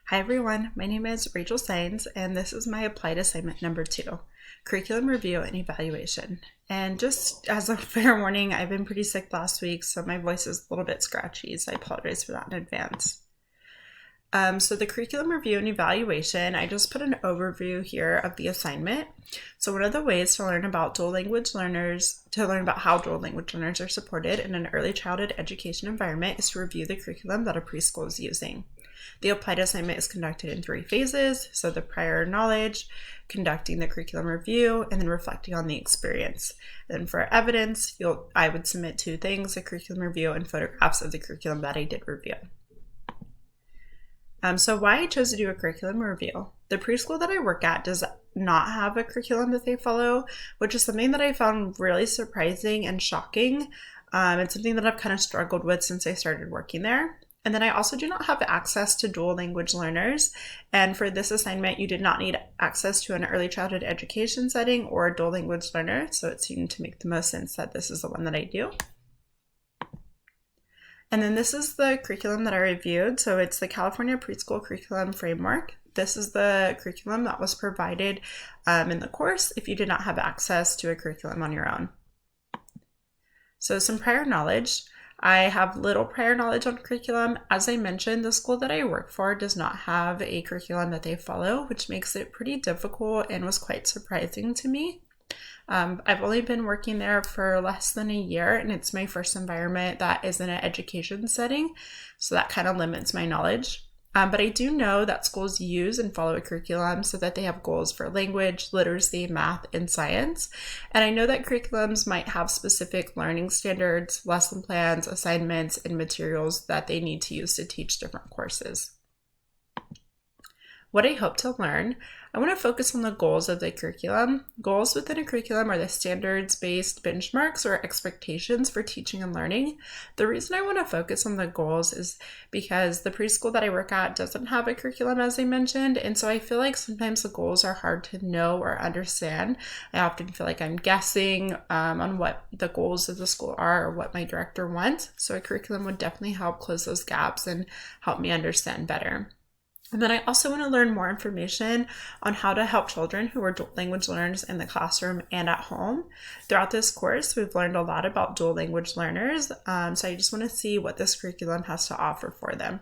Hi everyone, my name is Rachel Sainz and this is my applied assignment number 2, curriculum review and evaluation. And just as a fair warning, I've been pretty sick last week, so my voice is a little bit scratchy, so I apologize for that in advance. So the curriculum review and evaluation, I just put an overview here of the assignment. So one of the ways to learn about how dual language learners are supported in an early childhood education environment is to review the curriculum that a preschool is using. The applied assignment is conducted in 3 phases, so the prior knowledge, conducting the curriculum review, and then reflecting on the experience. Then for evidence, I would submit 2 things, a curriculum review and photographs of the curriculum that I did review. So why I chose to do a curriculum review. The preschool that I work at does not have a curriculum that they follow, which is something that I found really surprising and shocking. It's something that I've kind of struggled with since I started working there. And then I also do not have access to dual language learners. And for this assignment, you did not need access to an early childhood education setting or a dual language learner. So it seemed to make the most sense that this is the one that I do. And then this is the curriculum that I reviewed. So it's the California Preschool Curriculum Framework. This is the curriculum that was provided in the course if you did not have access to a curriculum on your own. So some prior knowledge. I have little prior knowledge on curriculum. As I mentioned, the school that I work for does not have a curriculum that they follow, which makes it pretty difficult and was quite surprising to me. I've only been working there for less than a year, and it's my first environment that is in an education setting, so that kind of limits my knowledge. But I do know that schools use and follow a curriculum so that they have goals for language, literacy, math, and science. And I know that curriculums might have specific learning standards, lesson plans, assignments, and materials that they need to use to teach different courses. What I hope to learn, I want to focus on the goals of the curriculum. Goals within a curriculum are the standards-based benchmarks or expectations for teaching and learning. The reason I want to focus on the goals is because the preschool that I work at doesn't have a curriculum, as I mentioned, and so I feel like sometimes the goals are hard to know or understand. I often feel like I'm guessing on what the goals of the school are or what my director wants, so a curriculum would definitely help close those gaps and help me understand better. And then I also want to learn more information on how to help children who are dual language learners in the classroom and at home. Throughout this course, we've learned a lot about dual language learners, so I just want to see what this curriculum has to offer for them.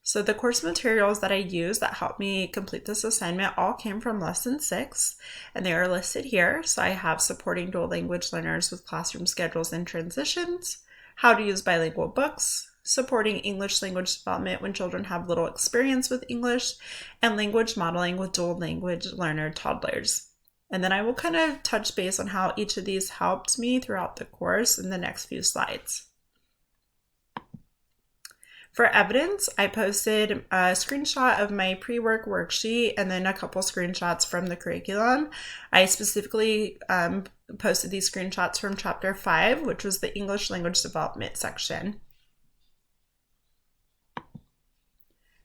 So the course materials that I use that helped me complete this assignment all came from lesson 6, and they are listed here. So I have supporting dual language learners with classroom schedules and transitions, how to use bilingual books, supporting English language development when children have little experience with English, and language modeling with dual language learner toddlers. And then I will kind of touch base on how each of these helped me throughout the course in the next few slides. For evidence, I posted a screenshot of my pre-work worksheet and then a couple screenshots from the curriculum. I specifically posted these screenshots from chapter 5, which was the English language development section.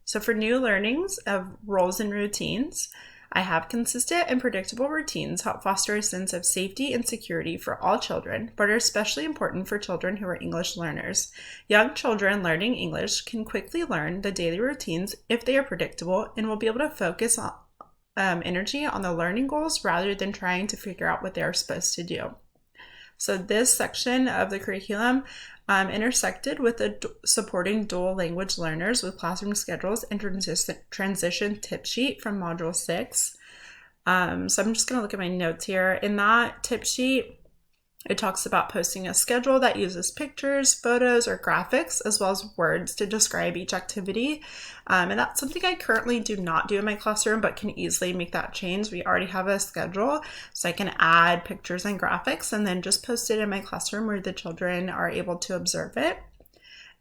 So for new learnings of roles and routines, I have consistent and predictable routines help foster a sense of safety and security for all children, but are especially important for children who are English learners. Young children learning English can quickly learn the daily routines if they are predictable and will be able to focus on energy on the learning goals rather than trying to figure out what they are supposed to do. So this section of the curriculum intersected with the supporting dual language learners with classroom schedules and transition tip sheet from module 6. So I'm just going to look at my notes here. In that tip sheet, it talks about posting a schedule that uses pictures, photos, or graphics, as well as words to describe each activity. And that's something I currently do not do in my classroom, but can easily make that change. We already have a schedule, so I can add pictures and graphics and then just post it in my classroom where the children are able to observe it.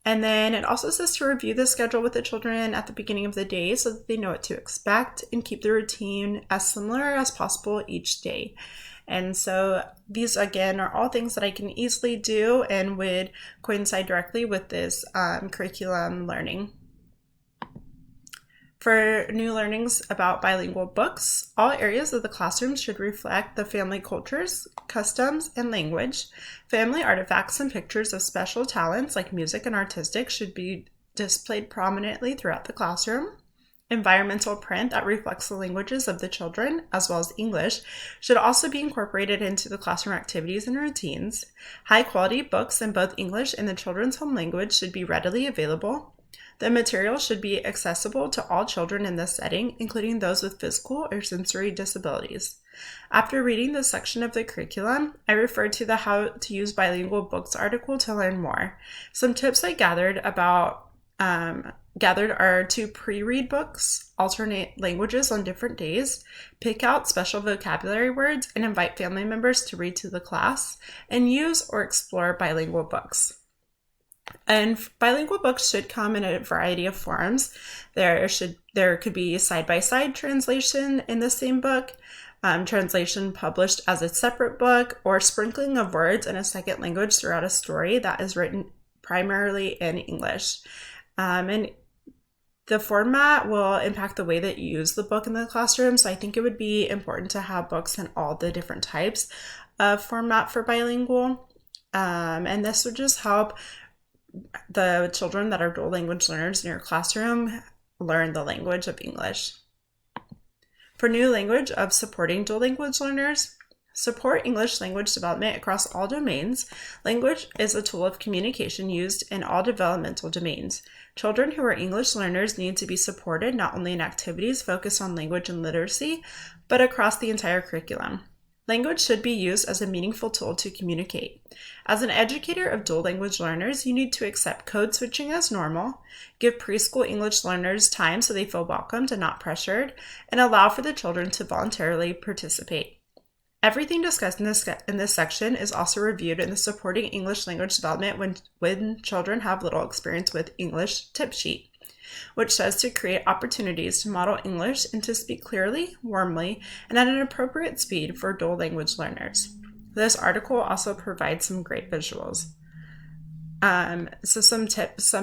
And then it also says to review the schedule with the children at the beginning of the day so that they know what to expect and keep the routine as similar as possible each day. And so these, again, are all things that I can easily do and would coincide directly with this curriculum learning. For new learnings about bilingual books, all areas of the classroom should reflect the family cultures, customs, and language. Family artifacts and pictures of special talents like music and artistic should be displayed prominently throughout the classroom. Environmental print that reflects the languages of the children, as well as English, should also be incorporated into the classroom activities and routines. High-quality books in both English and the children's home language should be readily available. The material should be accessible to all children in this setting, including those with physical or sensory disabilities. After reading this section of the curriculum, I referred to the How to Use Bilingual Books article to learn more. Some tips I gathered are to pre-read books, alternate languages on different days, pick out special vocabulary words, and invite family members to read to the class, and use or explore bilingual books. And bilingual books should come in a variety of forms. There could be side-by-side translation in the same book, translation published as a separate book, or sprinkling of words in a second language throughout a story that is written primarily in English. And the format will impact the way that you use the book in the classroom, so I think it would be important to have books in all the different types of format for bilingual. And this would just help the children that are dual language learners in your classroom learn the language of English. For new language of supporting dual language learners, support English language development across all domains. Language is a tool of communication used in all developmental domains. Children who are English learners need to be supported not only in activities focused on language and literacy, but across the entire curriculum. Language should be used as a meaningful tool to communicate. As an educator of dual language learners, you need to accept code switching as normal, give preschool English learners time so they feel welcomed and not pressured, and allow for the children to voluntarily participate. Everything discussed in this section is also reviewed in the Supporting English Language Development when Children Have Little Experience with English tip sheet, which says to create opportunities to model English and to speak clearly, warmly, and at an appropriate speed for dual language learners. This article also provides some great visuals. So some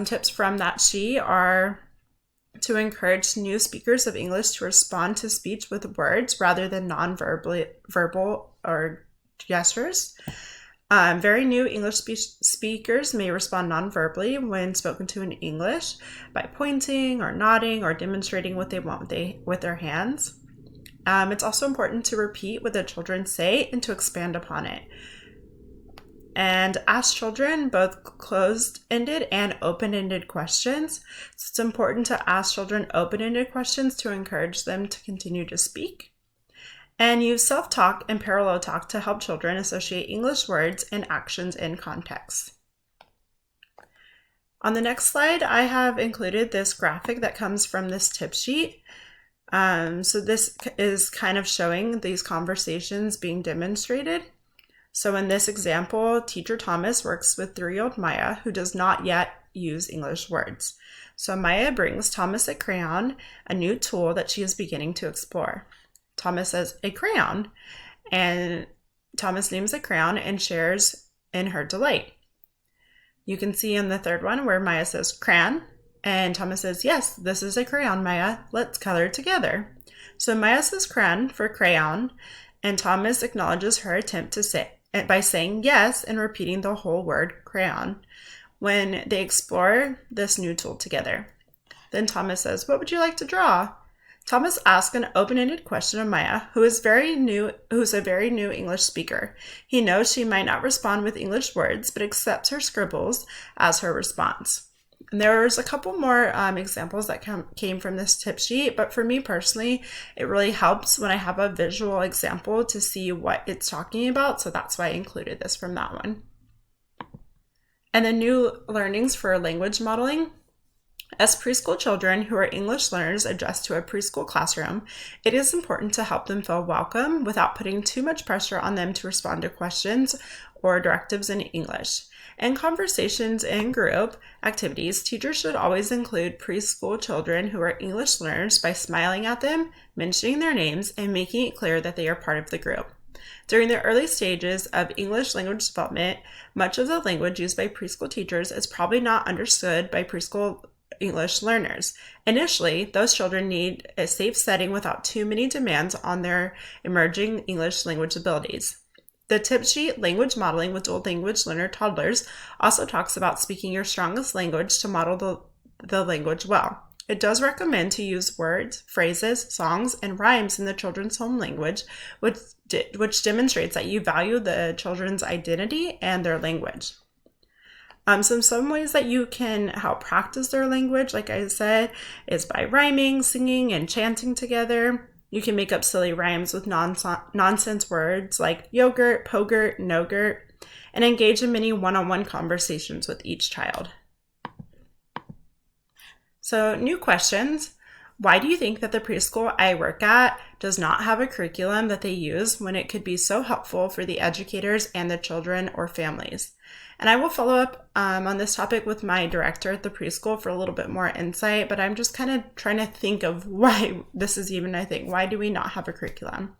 tips from that sheet are to encourage new speakers of English to respond to speech with words rather than non-verbal or gestures. Very new English speakers may respond non-verbally when spoken to in English by pointing or nodding or demonstrating what they want with their hands. It's also important to repeat what the children say and to expand upon it. And ask children both closed-ended and open-ended questions. So it's important to ask children open-ended questions to encourage them to continue to speak. And use self-talk and parallel talk to help children associate English words and actions in context. On the next slide, I have included this graphic that comes from this tip sheet. So this is kind of showing these conversations being demonstrated. So in this example, Teacher Thomas works with 3-year-old Maya, who does not yet use English words. So Maya brings Thomas a crayon, a new tool that she is beginning to explore. Thomas says, "A crayon," and Thomas names the crayon and shares in her delight. You can see in the third one where Maya says, "Crayon," and Thomas says, "Yes, this is a crayon, Maya. Let's color together." So Maya says crayon for crayon, and Thomas acknowledges her attempt to say by saying yes and repeating the whole word crayon when they explore this new tool together. Then Thomas says, "What would you like to draw?" Thomas asks an open-ended question of Maya, who's a very new English speaker. He knows she might not respond with English words, but accepts her scribbles as her response. And there's a couple more examples that came from this tip sheet, but for me personally, it really helps when I have a visual example to see what it's talking about, so that's why I included this from that one. And the new learnings for language modeling. As preschool children who are English learners adjust to a preschool classroom, it is important to help them feel welcome without putting too much pressure on them to respond to questions or directives in English. In conversations and group activities, teachers should always include preschool children who are English learners by smiling at them, mentioning their names, and making it clear that they are part of the group. During the early stages of English language development, much of the language used by preschool teachers is probably not understood by preschool English learners. Initially, those children need a safe setting without too many demands on their emerging English language abilities. The tip sheet, Language Modeling with Dual Language Learner Toddlers, also talks about speaking your strongest language to model the language well. It does recommend to use words, phrases, songs, and rhymes in the children's home language, which demonstrates that you value the children's identity and their language. So some ways that you can help practice their language, like I said, is by rhyming, singing, and chanting together. You can make up silly rhymes with nonsense words like yogurt, pogurt, nogurt, and engage in many one-on-one conversations with each child. So, new questions. Why do you think that the preschool I work at does not have a curriculum that they use when it could be so helpful for the educators and the children or families? And I will follow up on this topic with my director at the preschool for a little bit more insight, but I'm just kind of trying to think of why this is even a thing. Why do we not have a curriculum?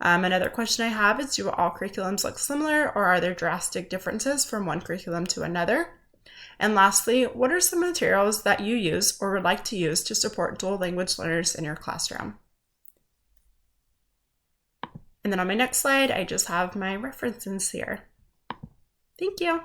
Another question I have is, do all curriculums look similar, or are there drastic differences from one curriculum to another? And lastly, what are some materials that you use or would like to use to support dual language learners in your classroom? And then on my next slide, I just have my references here. Thank you.